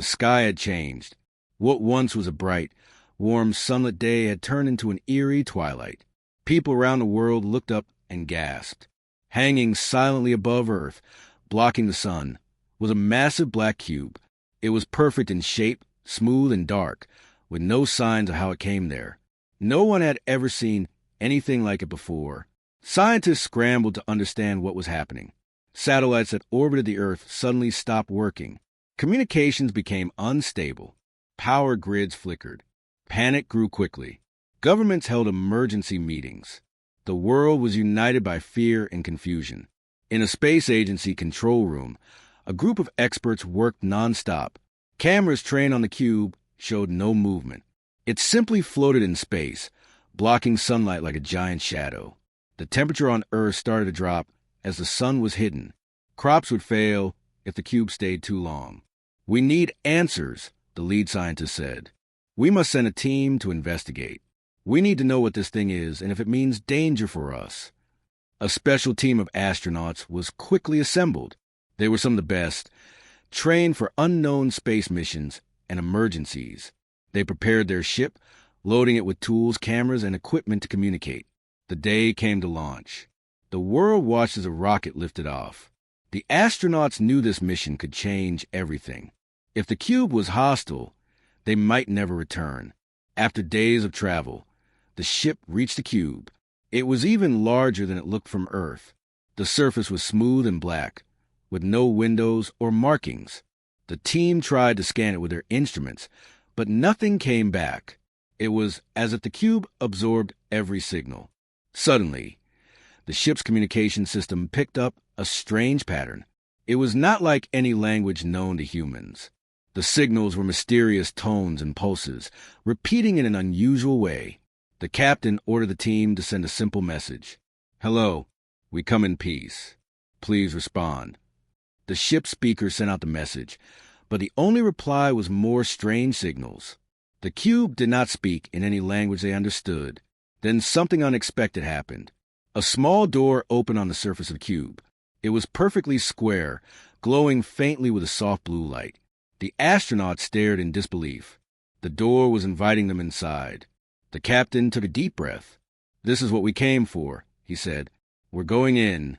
The sky had changed. What once was a bright, warm, sunlit day had turned into an eerie twilight. People around the world looked up and gasped. Hanging silently above Earth, blocking the sun, was a massive black cube. It was perfect in shape, smooth and dark, with no signs of how it came there. No one had ever seen anything like it before. Scientists scrambled to understand what was happening. Satellites that orbited the Earth suddenly stopped working. Communications became unstable. Power grids flickered. Panic grew quickly. Governments held emergency meetings. The world was united by fear and confusion. In a space agency control room, a group of experts worked nonstop. Cameras trained on the cube showed no movement. It simply floated in space, blocking sunlight like a giant shadow. The temperature on Earth started to drop as the sun was hidden. Crops would fail if the cube stayed too long. "We need answers," the lead scientist said. "We must send a team to investigate. We need to know what this thing is and if it means danger for us." A special team of astronauts was quickly assembled. They were some of the best, trained for unknown space missions and emergencies. They prepared their ship, loading it with tools, cameras, and equipment to communicate. The day came to launch. The world watched as a rocket lifted off. The astronauts knew this mission could change everything. If the cube was hostile, they might never return. After days of travel, the ship reached the cube. It was even larger than it looked from Earth. The surface was smooth and black, with no windows or markings. The team tried to scan it with their instruments, but nothing came back. It was as if the cube absorbed every signal. Suddenly, the ship's communication system picked up a strange pattern. It was not like any language known to humans. The signals were mysterious tones and pulses, repeating in an unusual way. The captain ordered the team to send a simple message. "Hello, we come in peace. Please respond." The ship's speaker sent out the message, but the only reply was more strange signals. The cube did not speak in any language they understood. Then something unexpected happened. A small door opened on the surface of the cube. It was perfectly square, glowing faintly with a soft blue light. The astronauts stared in disbelief. The door was inviting them inside. The captain took a deep breath. "This is what we came for," he said. "We're going in."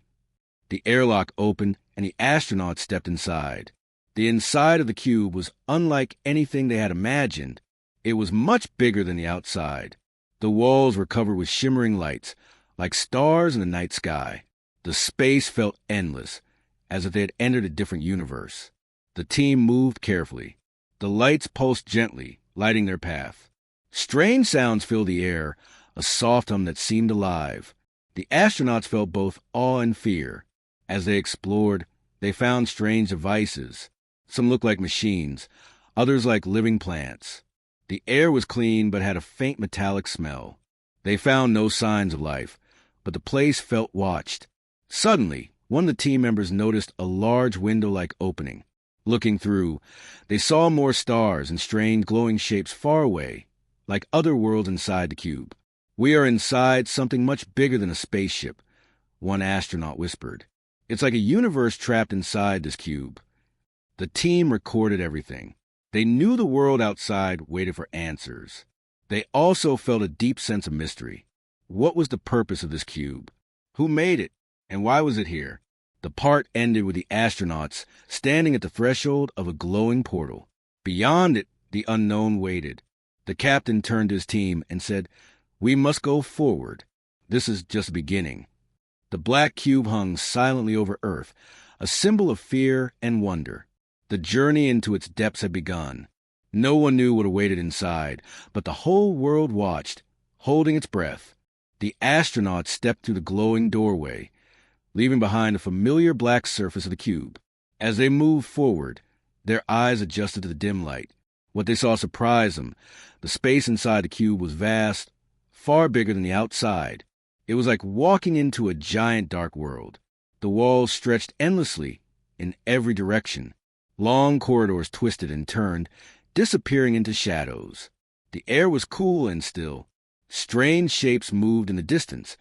The airlock opened, and the astronauts stepped inside. The inside of the cube was unlike anything they had imagined. It was much bigger than the outside. The walls were covered with shimmering lights, like stars in the night sky. The space felt endless, as if they had entered a different universe. The team moved carefully. The lights pulsed gently, lighting their path. Strange sounds filled the air, a soft hum that seemed alive. The astronauts felt both awe and fear. As they explored, they found strange devices. Some looked like machines, others like living plants. The air was clean but had a faint metallic smell. They found no signs of life, but the place felt watched. Suddenly, one of the team members noticed a large window-like opening. Looking through, they saw more stars and strange glowing shapes far away, like other worlds inside the cube. "We are inside something much bigger than a spaceship," one astronaut whispered. "It's like a universe trapped inside this cube." The team recorded everything. They knew the world outside waited for answers. They also felt a deep sense of mystery. What was the purpose of this cube? Who made it? And why was it here? The part ended with the astronauts standing at the threshold of a glowing portal. Beyond it, the unknown waited. The captain turned to his team and said, "We must go forward. This is just the beginning." The black cube hung silently over Earth, a symbol of fear and wonder. The journey into its depths had begun. No one knew what awaited inside, but the whole world watched, holding its breath. The astronauts stepped through the glowing doorway, leaving behind the familiar black surface of the cube. As they moved forward, their eyes adjusted to the dim light. What they saw surprised them. The space inside the cube was vast, far bigger than the outside. It was like walking into a giant dark world. The walls stretched endlessly in every direction. Long corridors twisted and turned, disappearing into shadows. The air was cool and still. Strange shapes moved in the distance,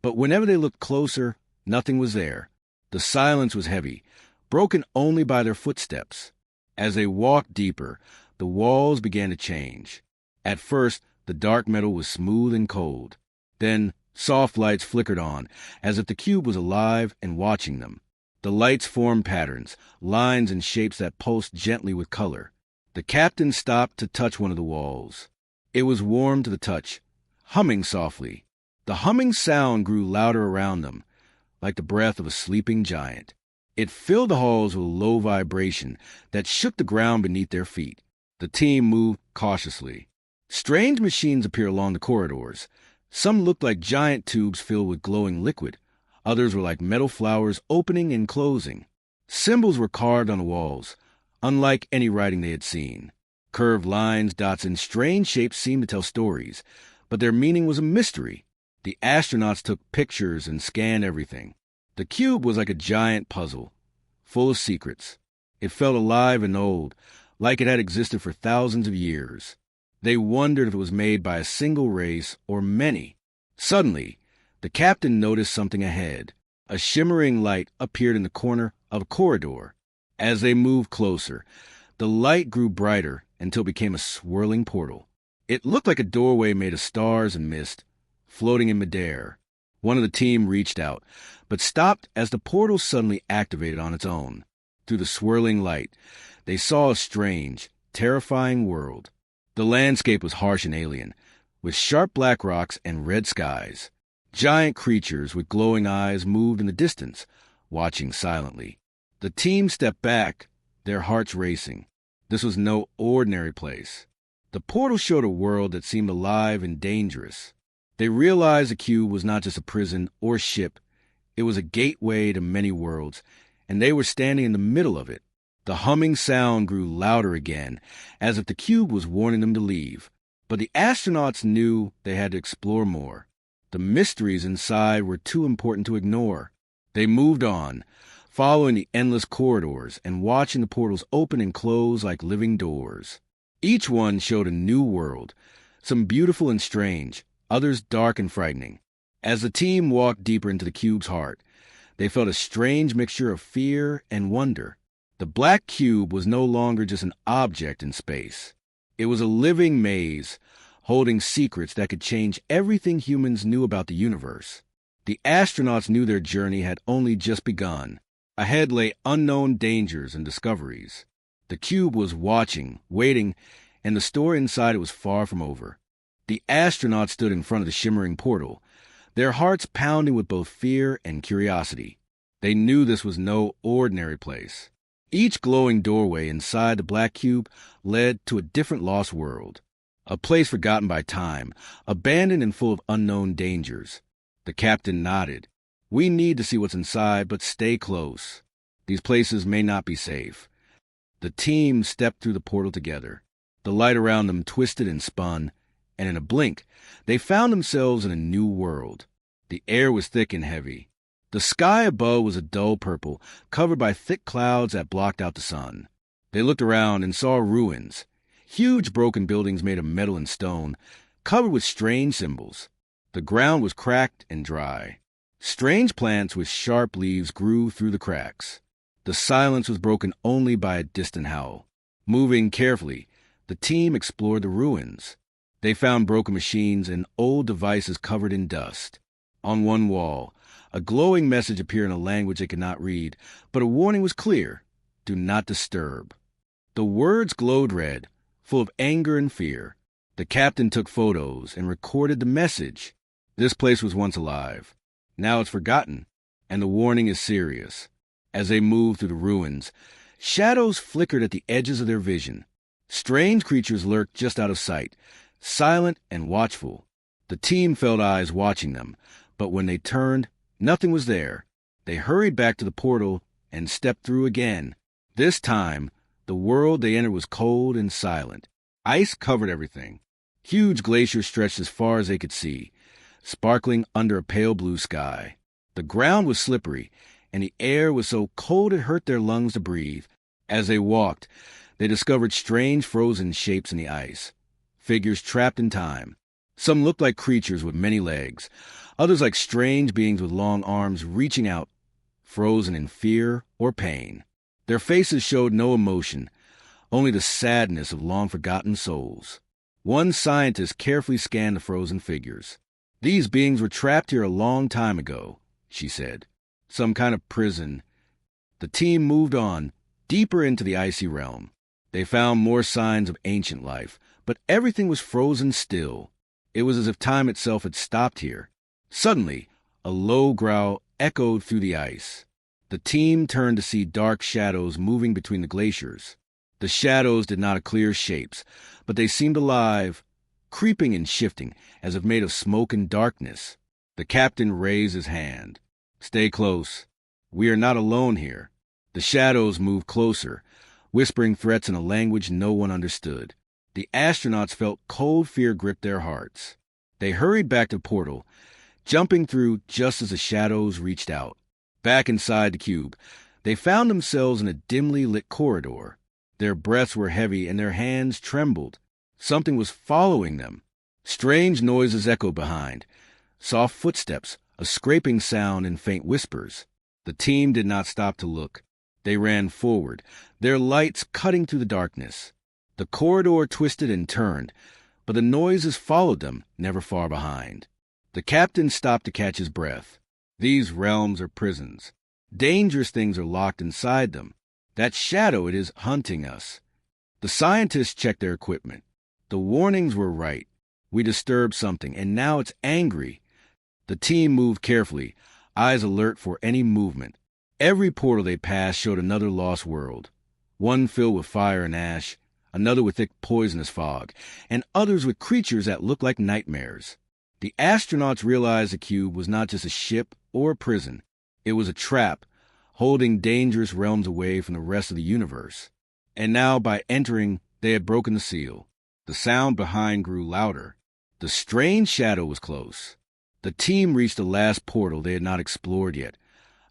but whenever they looked closer, nothing was there. The silence was heavy, broken only by their footsteps. As they walked deeper, the walls began to change. At first, the dark metal was smooth and cold. Then, soft lights flickered on, as if the cube was alive and watching them. The lights formed patterns, lines and shapes that pulsed gently with color. The captain stopped to touch one of the walls. It was warm to the touch, humming softly. The humming sound grew louder around them, like the breath of a sleeping giant. It filled the halls with a low vibration that shook the ground beneath their feet. The team moved cautiously. Strange machines appeared along the corridors. Some looked like giant tubes filled with glowing liquid. Others were like metal flowers opening and closing. Symbols were carved on the walls, unlike any writing they had seen. Curved lines, dots, and strange shapes seemed to tell stories, but their meaning was a mystery. The astronauts took pictures and scanned everything. The cube was like a giant puzzle, full of secrets. It felt alive and old, like it had existed for thousands of years. They wondered if it was made by a single race or many. Suddenly, the captain noticed something ahead. A shimmering light appeared in the corner of a corridor. As they moved closer, the light grew brighter until it became a swirling portal. It looked like a doorway made of stars and mist, floating in midair. One of the team reached out, but stopped as the portal suddenly activated on its own. Through the swirling light, they saw a strange, terrifying world. The landscape was harsh and alien, with sharp black rocks and red skies. Giant creatures with glowing eyes moved in the distance, watching silently. The team stepped back, their hearts racing. This was no ordinary place. The portal showed a world that seemed alive and dangerous. They realized the cube was not just a prison or ship. It was a gateway to many worlds, and they were standing in the middle of it. The humming sound grew louder again, as if the cube was warning them to leave. But the astronauts knew they had to explore more. The mysteries inside were too important to ignore. They moved on, following the endless corridors and watching the portals open and close like living doors. Each one showed a new world, some beautiful and strange, others dark and frightening. As the team walked deeper into the cube's heart, they felt a strange mixture of fear and wonder. The black cube was no longer just an object in space. It was a living maze, holding secrets that could change everything humans knew about the universe. The astronauts knew their journey had only just begun. Ahead lay unknown dangers and discoveries. The cube was watching, waiting, and the story inside it was far from over. The astronauts stood in front of the shimmering portal, their hearts pounding with both fear and curiosity. They knew this was no ordinary place. Each glowing doorway inside the black cube led to a different lost world, a place forgotten by time, abandoned and full of unknown dangers. The captain nodded. "We need to see what's inside, but stay close. These places may not be safe." The team stepped through the portal together. The light around them twisted and spun, and in a blink, they found themselves in a new world. The air was thick and heavy. The sky above was a dull purple, covered by thick clouds that blocked out the sun. They looked around and saw ruins, huge broken buildings made of metal and stone, covered with strange symbols. The ground was cracked and dry. Strange plants with sharp leaves grew through the cracks. The silence was broken only by a distant howl. Moving carefully, the team explored the ruins. They found broken machines and old devices covered in dust. On one wall, a glowing message appeared in a language they could not read, but a warning was clear: "Do not disturb." The words glowed red, full of anger and fear. The captain took photos and recorded the message. This place was once alive. Now it's forgotten, and the warning is serious. As they moved through the ruins, shadows flickered at the edges of their vision. Strange creatures lurked just out of sight, silent and watchful. The team felt eyes watching them, but when they turned, nothing was there. They hurried back to the portal and stepped through again. This time, the world they entered was cold and silent. Ice covered everything. Huge glaciers stretched as far as they could see, sparkling under a pale blue sky. The ground was slippery, and the air was so cold it hurt their lungs to breathe. As they walked, they discovered strange frozen shapes in the ice, figures trapped in time. Some looked like creatures with many legs, others like strange beings with long arms reaching out, frozen in fear or pain. Their faces showed no emotion, only the sadness of long-forgotten souls. One scientist carefully scanned the frozen figures. "These beings were trapped here a long time ago," she said. "Some kind of prison." The team moved on, deeper into the icy realm. They found more signs of ancient life, but everything was frozen still. It was as if time itself had stopped here. Suddenly, a low growl echoed through the ice. The team turned to see dark shadows moving between the glaciers. The shadows did not have clear shapes, but they seemed alive, creeping and shifting, as if made of smoke and darkness. The captain raised his hand. "Stay close. We are not alone here." The shadows moved closer, whispering threats in a language no one understood. The astronauts felt cold fear grip their hearts. They hurried back to the portal, jumping through just as the shadows reached out. Back inside the cube, they found themselves in a dimly lit corridor. Their breaths were heavy and their hands trembled. Something was following them. Strange noises echoed behind. Soft footsteps, a scraping sound, and faint whispers. The team did not stop to look. They ran forward, their lights cutting through the darkness. The corridor twisted and turned, but the noises followed them, never far behind. The captain stopped to catch his breath. These realms are prisons. Dangerous things are locked inside them. That shadow, it is hunting us. The scientists checked their equipment. The warnings were right. We disturbed something, and now it's angry. The team moved carefully, eyes alert for any movement. Every portal they passed showed another lost world. One filled with fire and ash, another with thick poisonous fog, and others with creatures that looked like nightmares. The astronauts realized the cube was not just a ship or a prison. It was a trap, holding dangerous realms away from the rest of the universe. And now, by entering, they had broken the seal. The sound behind grew louder. The strange shadow was close. The team reached the last portal they had not explored yet,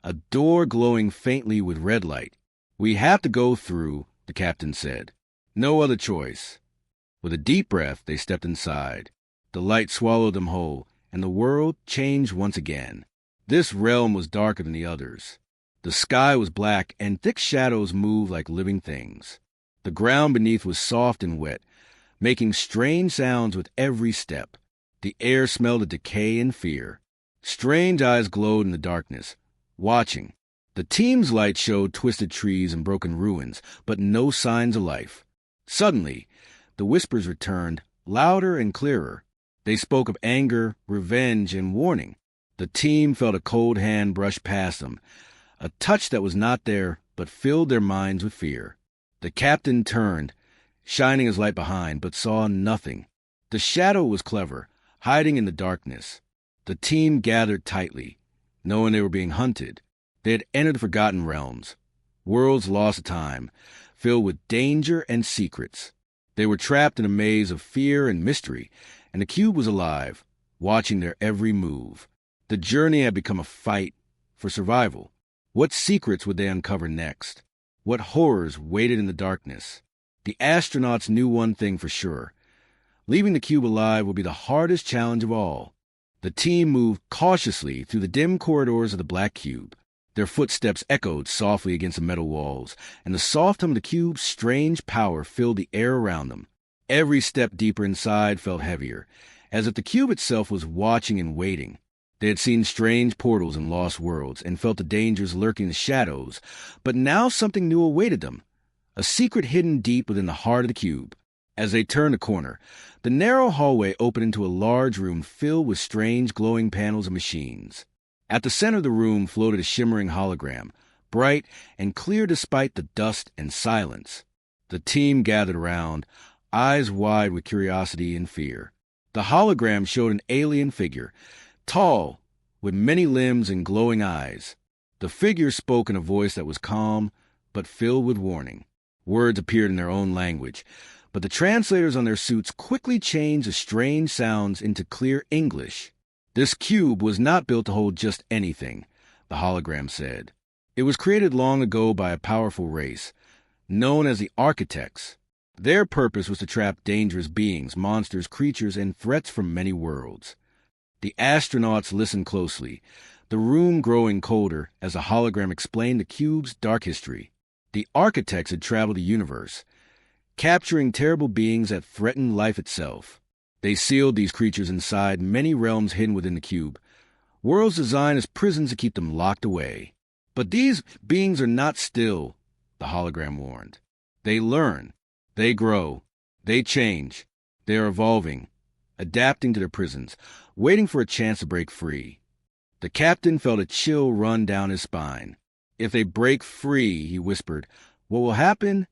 a door glowing faintly with red light. "We have to go through," the captain said. "No other choice." With a deep breath, they stepped inside. The light swallowed them whole, and the world changed once again. This realm was darker than the others. The sky was black, and thick shadows moved like living things. The ground beneath was soft and wet, making strange sounds with every step. The air smelled of decay and fear. Strange eyes glowed in the darkness, watching. The team's light showed twisted trees and broken ruins, but no signs of life. Suddenly, the whispers returned, louder and clearer. They spoke of anger, revenge, and warning. The team felt a cold hand brush past them, a touch that was not there but filled their minds with fear. The captain turned, shining his light behind, but saw nothing. The shadow was clever, hiding in the darkness. The team gathered tightly, knowing they were being hunted. They had entered forgotten realms, worlds lost to time, filled with danger and secrets. They were trapped in a maze of fear and mystery, and the cube was alive, watching their every move. The journey had become a fight for survival. What secrets would they uncover next? What horrors waited in the darkness? The astronauts knew one thing for sure. Leaving the cube alive would be the hardest challenge of all. The team moved cautiously through the dim corridors of the black cube. Their footsteps echoed softly against the metal walls, and the soft hum of the cube's strange power filled the air around them. Every step deeper inside felt heavier, as if the cube itself was watching and waiting. They had seen strange portals and lost worlds, and felt the dangers lurking in the shadows, but now something new awaited them, a secret hidden deep within the heart of the cube. As they turned a corner, the narrow hallway opened into a large room filled with strange glowing panels and machines. At the center of the room floated a shimmering hologram, bright and clear despite the dust and silence. The team gathered around, eyes wide with curiosity and fear. The hologram showed an alien figure, tall, with many limbs and glowing eyes. The figure spoke in a voice that was calm, but filled with warning. Words appeared in their own language, but the translators on their suits quickly changed the strange sounds into clear English. This cube was not built to hold just anything, the hologram said. It was created long ago by a powerful race, known as the Architects. Their purpose was to trap dangerous beings, monsters, creatures, and threats from many worlds. The astronauts listened closely, the room growing colder as the hologram explained the cube's dark history. The Architects had traveled the universe, capturing terrible beings that threatened life itself. They sealed these creatures inside many realms hidden within the cube, worlds designed as prisons to keep them locked away. But these beings are not still, the hologram warned. They learn, they grow, they change, they are evolving, adapting to their prisons, waiting for a chance to break free. The captain felt a chill run down his spine. If they break free, he whispered, what will happen?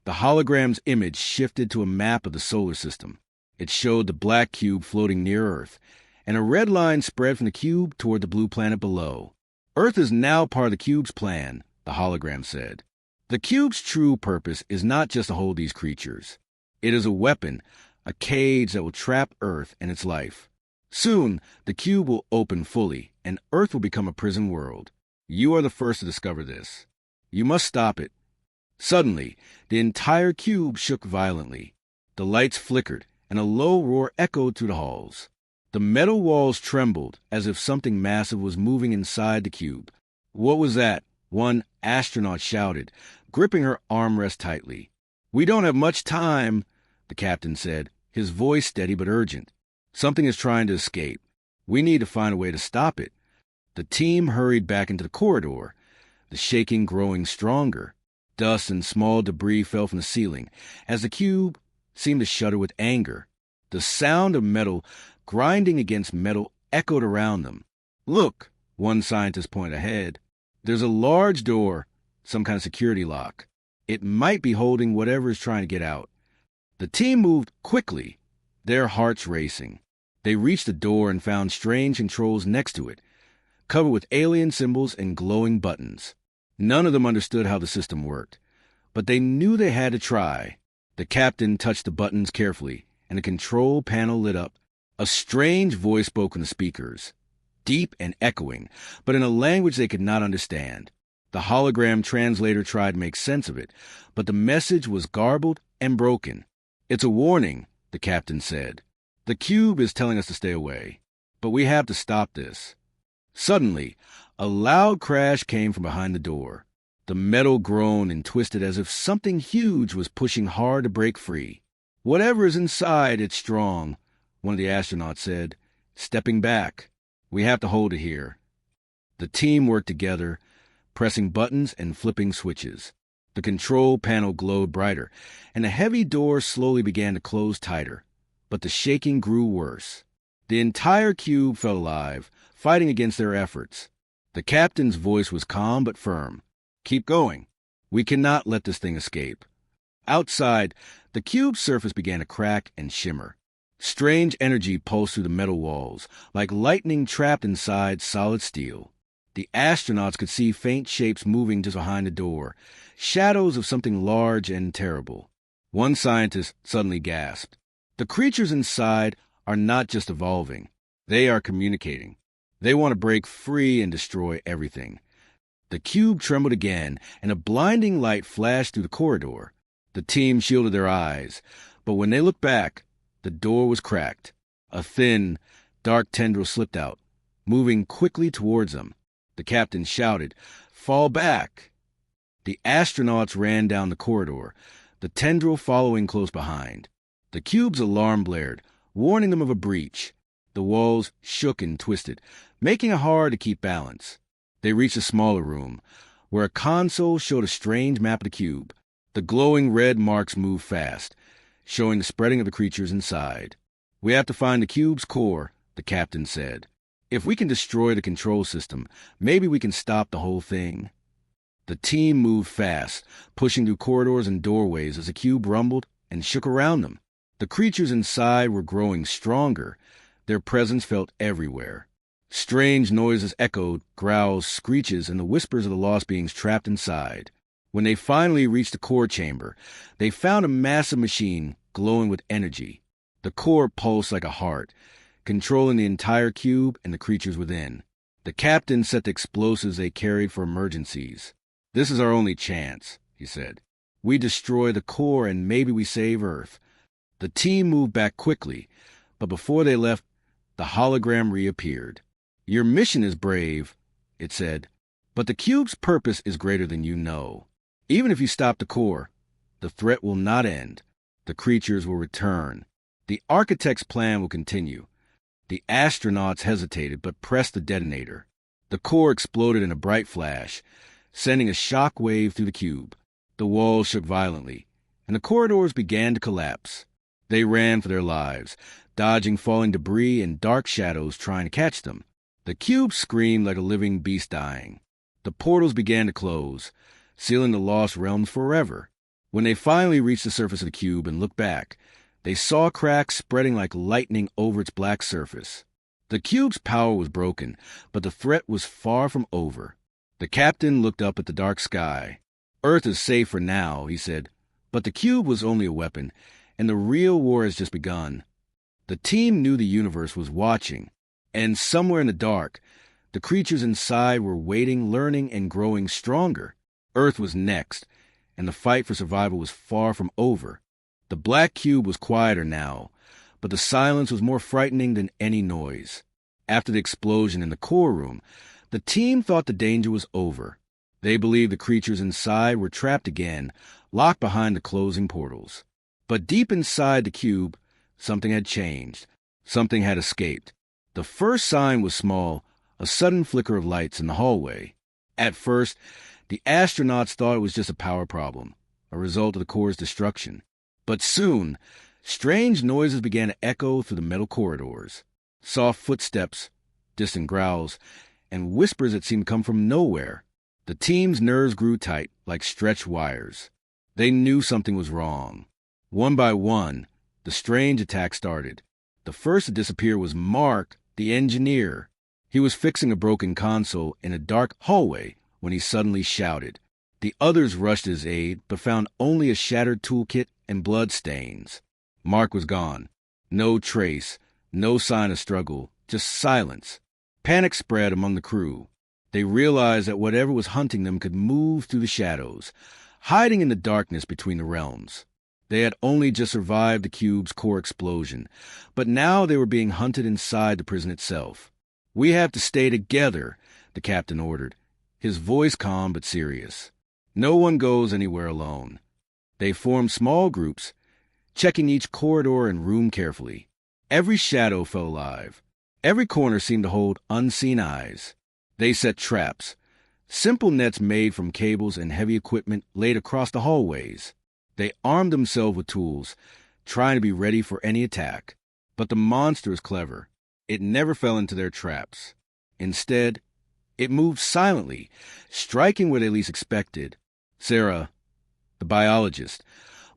The hologram's image shifted to a map of the solar system. It showed the black cube floating near Earth, and a red line spread from the cube toward the blue planet below. Earth is now part of the cube's plan, the hologram said. The cube's true purpose is not just to hold these creatures. It is a weapon, a cage that will trap Earth and its life. Soon, the cube will open fully, and Earth will become a prison world. You are the first to discover this. You must stop it. Suddenly, the entire cube shook violently. The lights flickered, and a low roar echoed through the halls. The metal walls trembled, as if something massive was moving inside the cube. What was that? One astronaut shouted, gripping her armrest tightly. We don't have much time, the captain said, his voice steady but urgent. Something is trying to escape. We need to find a way to stop it. The team hurried back into the corridor, the shaking growing stronger. Dust and small debris fell from the ceiling, as the cube seemed to shudder with anger. The sound of metal grinding against metal echoed around them. Look, one scientist pointed ahead. There's a large door, some kind of security lock. It might be holding whatever is trying to get out. The team moved quickly, their hearts racing. They reached the door and found strange controls next to it, covered with alien symbols and glowing buttons. None of them understood how the system worked, but they knew they had to try. The captain touched the buttons carefully, and the control panel lit up. A strange voice spoke from the speakers, deep and echoing, but in a language they could not understand. The hologram translator tried to make sense of it, but the message was garbled and broken. It's a warning, the captain said. The cube is telling us to stay away, but we have to stop this. Suddenly, a loud crash came from behind the door. The metal groaned and twisted as if something huge was pushing hard to break free. Whatever is inside, it's strong, one of the astronauts said, stepping back. We have to hold it here. The team worked together, pressing buttons and flipping switches. The control panel glowed brighter, and the heavy door slowly began to close tighter. But the shaking grew worse. The entire cube felt alive, fighting against their efforts. The captain's voice was calm but firm. Keep going. We cannot let this thing escape. Outside, the cube's surface began to crack and shimmer. Strange energy pulsed through the metal walls, like lightning trapped inside solid steel. The astronauts could see faint shapes moving just behind the door, shadows of something large and terrible. One scientist suddenly gasped. The creatures inside are not just evolving. They are communicating. They want to break free and destroy everything. The cube trembled again, and a blinding light flashed through the corridor. The team shielded their eyes, but when they looked back, the door was cracked. A thin, dark tendril slipped out, moving quickly towards them. The captain shouted, "Fall back!" The astronauts ran down the corridor, the tendril following close behind. The cube's alarm blared, warning them of a breach. The walls shook and twisted, making it hard to keep balance. They reached a smaller room, where a console showed a strange map of the cube. The glowing red marks moved fast, showing the spreading of the creatures inside. We have to find the cube's core, the captain said. If we can destroy the control system, maybe we can stop the whole thing. The team moved fast, pushing through corridors and doorways as the cube rumbled and shook around them. The creatures inside were growing stronger. Their presence felt everywhere. Strange noises echoed, growls, screeches, and the whispers of the lost beings trapped inside. When they finally reached the core chamber, they found a massive machine glowing with energy. The core pulsed like a heart, controlling the entire cube and the creatures within. The captain set the explosives they carried for emergencies. "This is our only chance," he said. "We destroy the core and maybe we save Earth." The team moved back quickly, but before they left, the hologram reappeared. "Your mission is brave," it said, "but the cube's purpose is greater than you know. Even if you stop the core, the threat will not end. The creatures will return. The architect's plan will continue. The astronauts hesitated but pressed the detonator. The core exploded in a bright flash, sending a shock wave through the cube. The walls shook violently, and the corridors began to collapse. They ran for their lives, dodging falling debris and dark shadows trying to catch them. The cube screamed like a living beast dying. The portals began to close, sealing the lost realms forever. When they finally reached the surface of the cube and looked back, they saw cracks spreading like lightning over its black surface. The cube's power was broken, but the threat was far from over. The captain looked up at the dark sky. "Earth is safe for now," he said, "but the cube was only a weapon, and the real war has just begun." The team knew the universe was watching, and somewhere in the dark, the creatures inside were waiting, learning, and growing stronger. Earth was next, and the fight for survival was far from over. The black cube was quieter now, but the silence was more frightening than any noise. After the explosion in the core room, the team thought the danger was over. They believed the creatures inside were trapped again, locked behind the closing portals. But deep inside the cube, something had changed. Something had escaped. The first sign was small, a sudden flicker of lights in the hallway. At first, the astronauts thought it was just a power problem, a result of the core's destruction. But soon, strange noises began to echo through the metal corridors. Soft footsteps, distant growls, and whispers that seemed to come from nowhere. The team's nerves grew tight, like stretched wires. They knew something was wrong. One by one, the strange attack started. The first to disappear was Mark, the engineer. He was fixing a broken console in a dark hallway when he suddenly shouted. The others rushed his aid, but found only a shattered toolkit and blood stains. Mark was gone. No trace, no sign of struggle, just silence. Panic spread among the crew. They realized that whatever was hunting them could move through the shadows, hiding in the darkness between the realms. They had only just survived the cube's core explosion, but now they were being hunted inside the prison itself. "We have to stay together," the captain ordered, his voice calm but serious. "No one goes anywhere alone." They formed small groups, checking each corridor and room carefully. Every shadow felt alive. Every corner seemed to hold unseen eyes. They set traps, simple nets made from cables and heavy equipment laid across the hallways. They armed themselves with tools, trying to be ready for any attack. But the monster is clever. It never fell into their traps. Instead, it moved silently, striking where they least expected. Sarah, the biologist,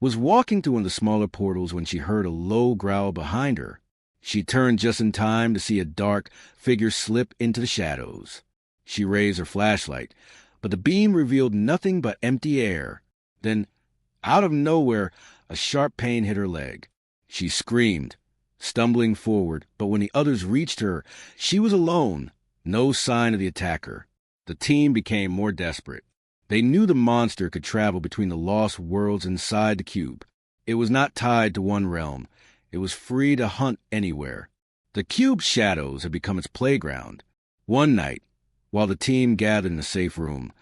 was walking through one of the smaller portals when she heard a low growl behind her. She turned just in time to see a dark figure slip into the shadows. She raised her flashlight, but the beam revealed nothing but empty air. Then, out of nowhere, a sharp pain hit her leg. She screamed, stumbling forward, but when the others reached her, she was alone, no sign of the attacker. The team became more desperate. They knew the monster could travel between the lost worlds inside the cube. It was not tied to one realm. It was free to hunt anywhere. The cube's shadows had become its playground. One night, while the team gathered in a safe room,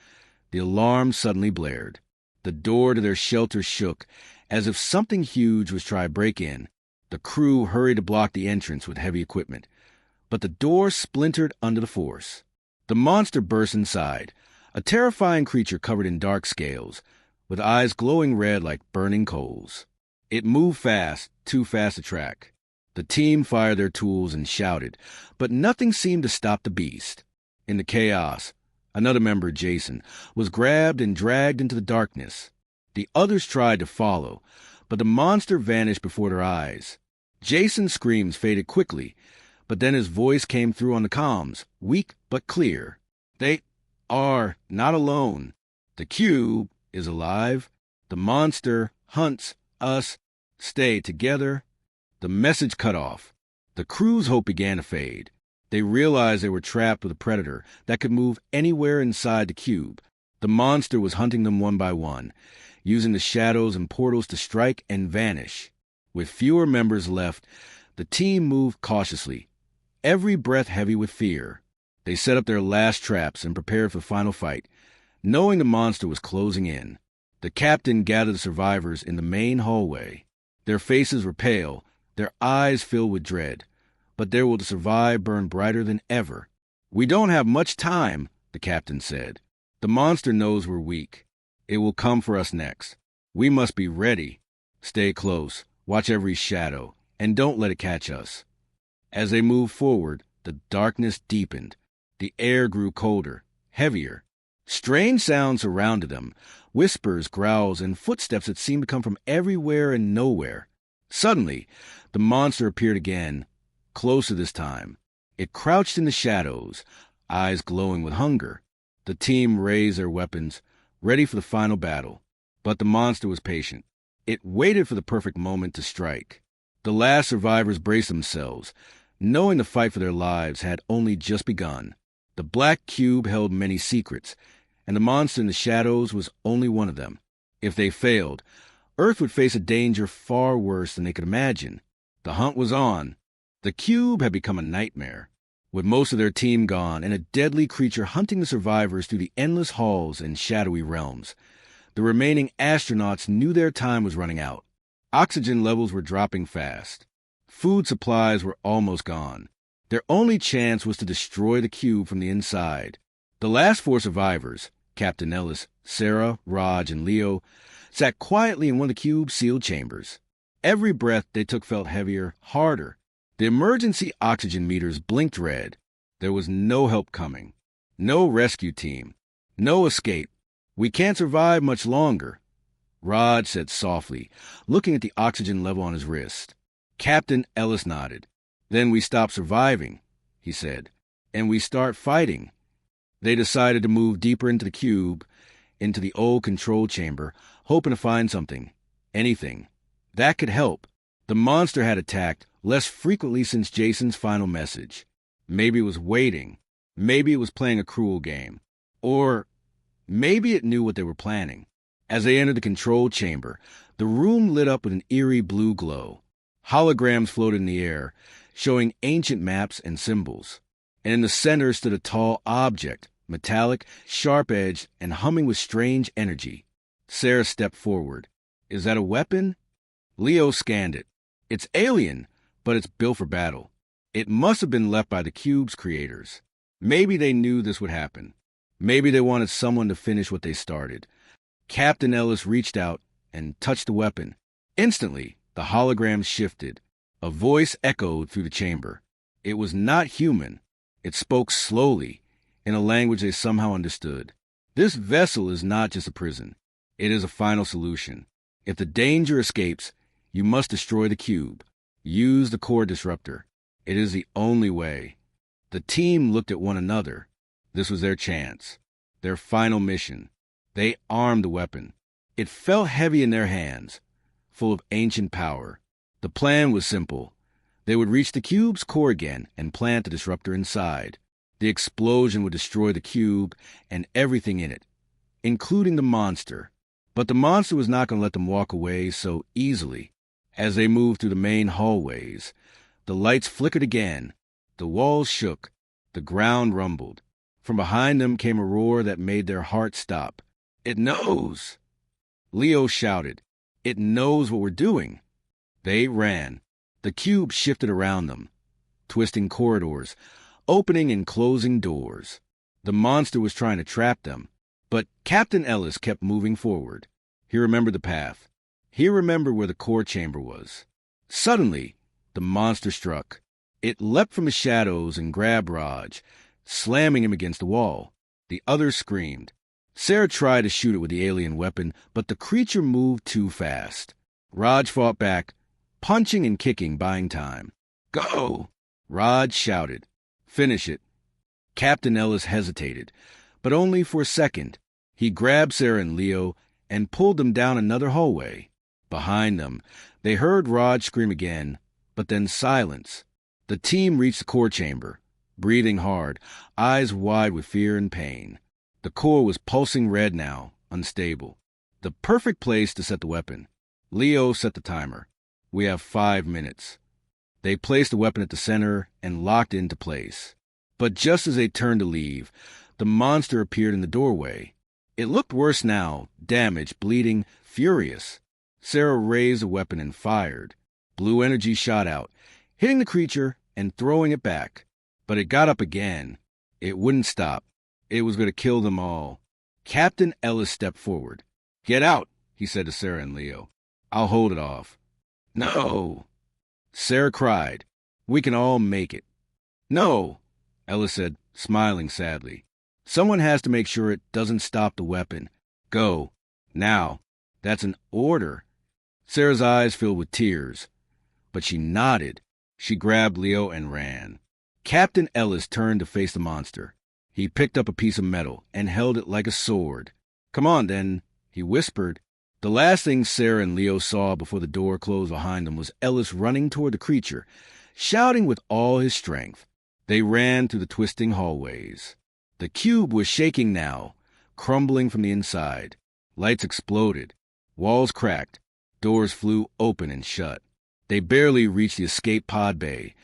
the alarm suddenly blared. The door to their shelter shook, as if something huge was trying to break in. The crew hurried to block the entrance with heavy equipment, but the door splintered under the force. The monster burst inside, a terrifying creature covered in dark scales, with eyes glowing red like burning coals. It moved fast, too fast to track. The team fired their tools and shouted, but nothing seemed to stop the beast. In the chaos, another member, Jason, was grabbed and dragged into the darkness. The others tried to follow, but the monster vanished before their eyes. Jason's screams faded quickly, but then his voice came through on the comms, weak but clear. "They are not alone. The cube is alive. The monster hunts us. Stay together." The message cut off. The crew's hope began to fade. They realized they were trapped with a predator that could move anywhere inside the cube. The monster was hunting them one by one, using the shadows and portals to strike and vanish. With fewer members left, the team moved cautiously, every breath heavy with fear. They set up their last traps and prepared for the final fight, knowing the monster was closing in. The captain gathered the survivors in the main hallway. Their faces were pale, their eyes filled with dread. But their will to survive burned brighter than ever. "We don't have much time," the captain said. "The monster knows we're weak. It will come for us next. We must be ready. Stay close, watch every shadow, and don't let it catch us." As they moved forward, the darkness deepened. The air grew colder, heavier. Strange sounds surrounded them, whispers, growls, and footsteps that seemed to come from everywhere and nowhere. Suddenly, the monster appeared again, closer this time. It crouched in the shadows, eyes glowing with hunger. The team raised their weapons, ready for the final battle. But the monster was patient. It waited for the perfect moment to strike. The last survivors braced themselves, knowing the fight for their lives had only just begun. The black cube held many secrets, and the monster in the shadows was only one of them. If they failed, Earth would face a danger far worse than they could imagine. The hunt was on. The cube had become a nightmare, with most of their team gone and a deadly creature hunting the survivors through the endless halls and shadowy realms. The remaining astronauts knew their time was running out. Oxygen levels were dropping fast. Food supplies were almost gone. Their only chance was to destroy the cube from the inside. The last four survivors, Captain Ellis, Sarah, Raj, and Leo, sat quietly in one of the cube's sealed chambers. Every breath they took felt heavier, harder. The emergency oxygen meters blinked red. There was no help coming. No rescue team. No escape. "We can't survive much longer," Raj said softly, looking at the oxygen level on his wrist. Captain Ellis nodded. "Then we stop surviving," he said, "and we start fighting." They decided to move deeper into the cube, into the old control chamber, hoping to find something, anything, that could help. The monster had attacked less frequently since Jason's final message. Maybe it was waiting. Maybe it was playing a cruel game. Or maybe it knew what they were planning. As they entered the control chamber, the room lit up with an eerie blue glow. Holograms floated in the air, showing ancient maps and symbols. And in the center stood a tall object, metallic, sharp-edged, and humming with strange energy. Sarah stepped forward. "Is that a weapon?" Leo scanned it. "It's alien, but it's built for battle. It must have been left by the cube's creators. Maybe they knew this would happen. Maybe they wanted someone to finish what they started." Captain Ellis reached out and touched the weapon. Instantly, the hologram shifted. A voice echoed through the chamber. It was not human. It spoke slowly, in a language they somehow understood. "This vessel is not just a prison. It is a final solution. If the danger escapes, you must destroy the cube. Use the core disruptor. It is the only way." The team looked at one another. This was their chance, their final mission. They armed the weapon. It felt heavy in their hands, full of ancient power. The plan was simple. They would reach the cube's core again and plant the disruptor inside. The explosion would destroy the cube and everything in it, including the monster. But the monster was not going to let them walk away so easily. As they moved through the main hallways, the lights flickered again. The walls shook. The ground rumbled. From behind them came a roar that made their hearts stop. "It knows!" Leo shouted. "It knows what we're doing." They ran. The cube shifted around them, twisting corridors, opening and closing doors. The monster was trying to trap them, but Captain Ellis kept moving forward. He remembered the path. He remembered where the core chamber was. Suddenly, the monster struck. It leapt from the shadows and grabbed Raj, slamming him against the wall. The others screamed. Sarah tried to shoot it with the alien weapon, but the creature moved too fast. Raj fought back, punching and kicking, buying time. "Go!" Raj shouted. "Finish it." Captain Ellis hesitated, but only for a second. He grabbed Sarah and Leo and pulled them down another hallway. Behind them, they heard Raj scream again, but then silence. The team reached the core chamber, breathing hard, eyes wide with fear and pain. The core was pulsing red now, unstable. The perfect place to set the weapon. Leo set the timer. "We have 5 minutes." They placed the weapon at the center and locked it into place. But just as they turned to leave, the monster appeared in the doorway. It looked worse now, damaged, bleeding, furious. Sarah raised a weapon and fired. Blue energy shot out, hitting the creature and throwing it back. But it got up again. It wouldn't stop. It was going to kill them all. Captain Ellis stepped forward. "Get out," he said to Sarah and Leo. "I'll hold it off." "No!" Sarah cried. "We can all make it." "No," Ellis said, smiling sadly. "Someone has to make sure it doesn't stop the weapon. Go. Now. That's an order." Sarah's eyes filled with tears, but she nodded. She grabbed Leo and ran. Captain Ellis turned to face the monster. He picked up a piece of metal and held it like a sword. "Come on, then," he whispered. The last thing Sarah and Leo saw before the door closed behind them was Ellis running toward the creature, shouting with all his strength. They ran through the twisting hallways. The cube was shaking now, crumbling from the inside. Lights exploded. Walls cracked. Doors flew open and shut. They barely reached the escape pod bay,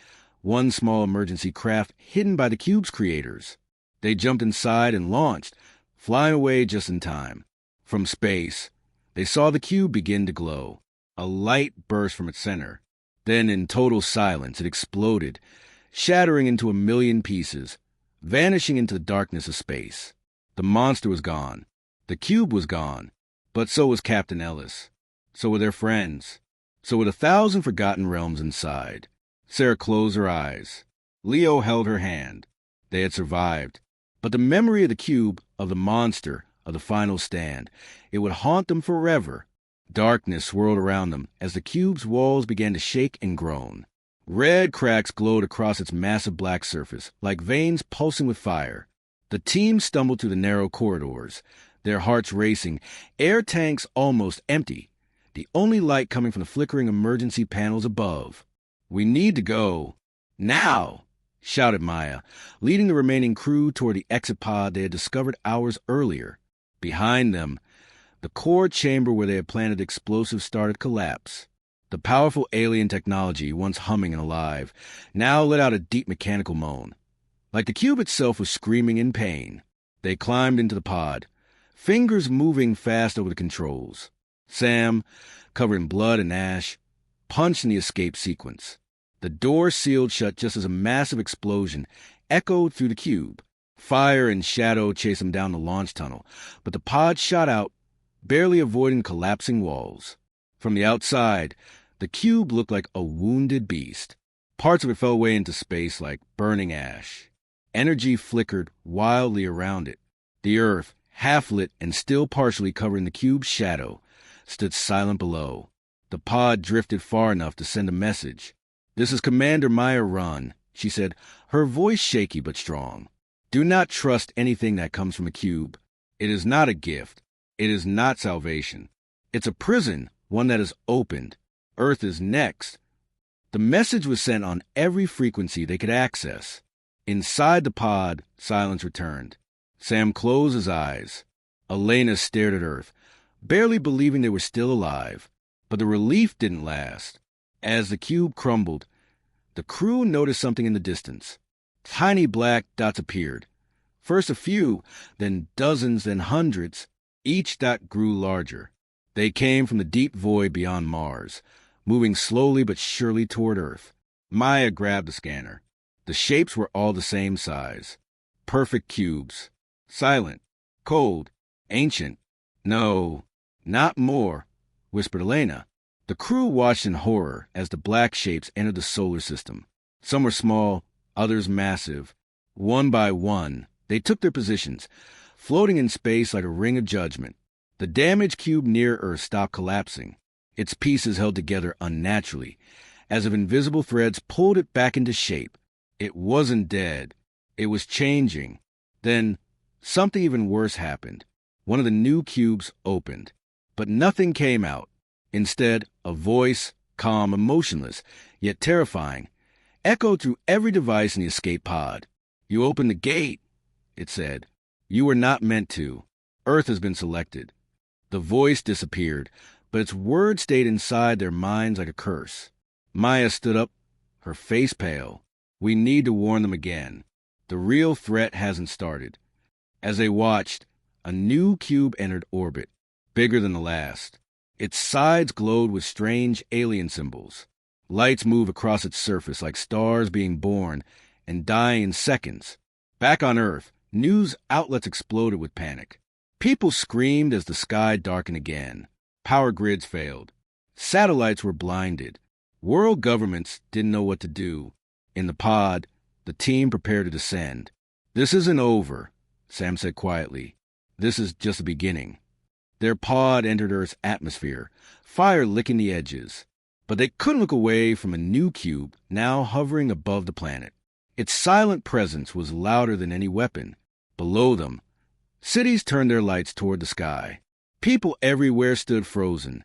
one small emergency craft hidden by the cube's creators. They jumped inside and launched, flying away just in time. From space, they saw the cube begin to glow. A light burst from its center. Then, in total silence, it exploded, shattering into a million pieces, vanishing into the darkness of space. The monster was gone. The cube was gone. But so was Captain Ellis. So were their friends. So were the 1,000 forgotten realms inside. Sarah closed her eyes. Leo held her hand. They had survived. But the memory of the cube, of the monster, of the final stand, it would haunt them forever. Darkness swirled around them as the cube's walls began to shake and groan. Red cracks glowed across its massive black surface, like veins pulsing with fire. The team stumbled through the narrow corridors, their hearts racing, air tanks almost empty, the only light coming from the flickering emergency panels above. "We need to go. Now!" shouted Maya, leading the remaining crew toward the exit pod they had discovered hours earlier. Behind them, the core chamber where they had planted explosives started to collapse. The powerful alien technology, once humming and alive, now let out a deep mechanical moan. Like the cube itself was screaming in pain. They climbed into the pod, fingers moving fast over the controls. Sam, covered in blood and ash, punched in the escape sequence. The door sealed shut just as a massive explosion echoed through the cube. Fire and shadow chased them down the launch tunnel, but the pod shot out, barely avoiding collapsing walls. From the outside, the cube looked like a wounded beast. Parts of it fell away into space like burning ash. Energy flickered wildly around it. The earth, half-lit and still partially covering the cube's shadow, stood silent below. The pod drifted far enough to send a message. "This is Commander Maya Run," she said, her voice shaky but strong. "Do not trust anything that comes from a cube. It is not a gift. It is not salvation. It's a prison, one that is opened. Earth is next." The message was sent on every frequency they could access. Inside the pod, silence returned. Sam closed his eyes. Elena stared at Earth, barely believing they were still alive. But the relief didn't last. As the cube crumbled, the crew noticed something in the distance. Tiny black dots appeared. First a few, then dozens, then hundreds. Each dot grew larger. They came from the deep void beyond Mars, moving slowly but surely toward Earth. Maya grabbed the scanner. The shapes were all the same size. Perfect cubes. Silent. Cold. Ancient. "No, not more," whispered Elena. The crew watched in horror as the black shapes entered the solar system. Some were small, others massive. One by one, they took their positions, floating in space like a ring of judgment. The damaged cube near Earth stopped collapsing. Its pieces held together unnaturally, as if invisible threads pulled it back into shape. It wasn't dead. It was changing. Then, something even worse happened. One of the new cubes opened. But nothing came out. Instead, a voice, calm and motionless, yet terrifying, echoed through every device in the escape pod. "You opened the gate," it said. "You were not meant to. Earth has been selected." The voice disappeared, but its words stayed inside their minds like a curse. Maya stood up, her face pale. "We need to warn them again. The real threat hasn't started." As they watched, a new cube entered orbit, bigger than the last. Its sides glowed with strange alien symbols. Lights move across its surface like stars being born and dying in seconds. Back on Earth, news outlets exploded with panic. People screamed as the sky darkened again. Power grids failed. Satellites were blinded. World governments didn't know what to do. In the pod, the team prepared to descend. "This isn't over," Sam said quietly. "This is just the beginning." Their pod entered Earth's atmosphere, fire licking the edges. But they couldn't look away from a new cube now hovering above the planet. Its silent presence was louder than any weapon. Below them, cities turned their lights toward the sky. People everywhere stood frozen,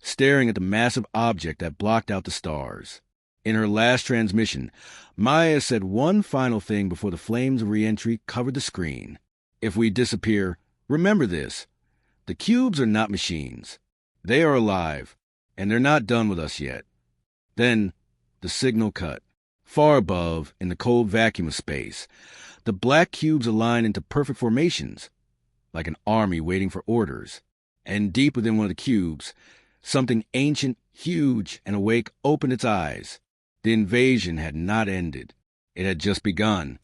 staring at the massive object that blocked out the stars. In her last transmission, Maya said one final thing before the flames of re-entry covered the screen. "If we disappear, remember this. The cubes are not machines. They are alive, and they're not done with us yet." Then the signal cut. Far above, in the cold vacuum of space, the black cubes aligned into perfect formations, like an army waiting for orders. And deep within one of the cubes, something ancient, huge, and awake opened its eyes. The invasion had not ended. It had just begun.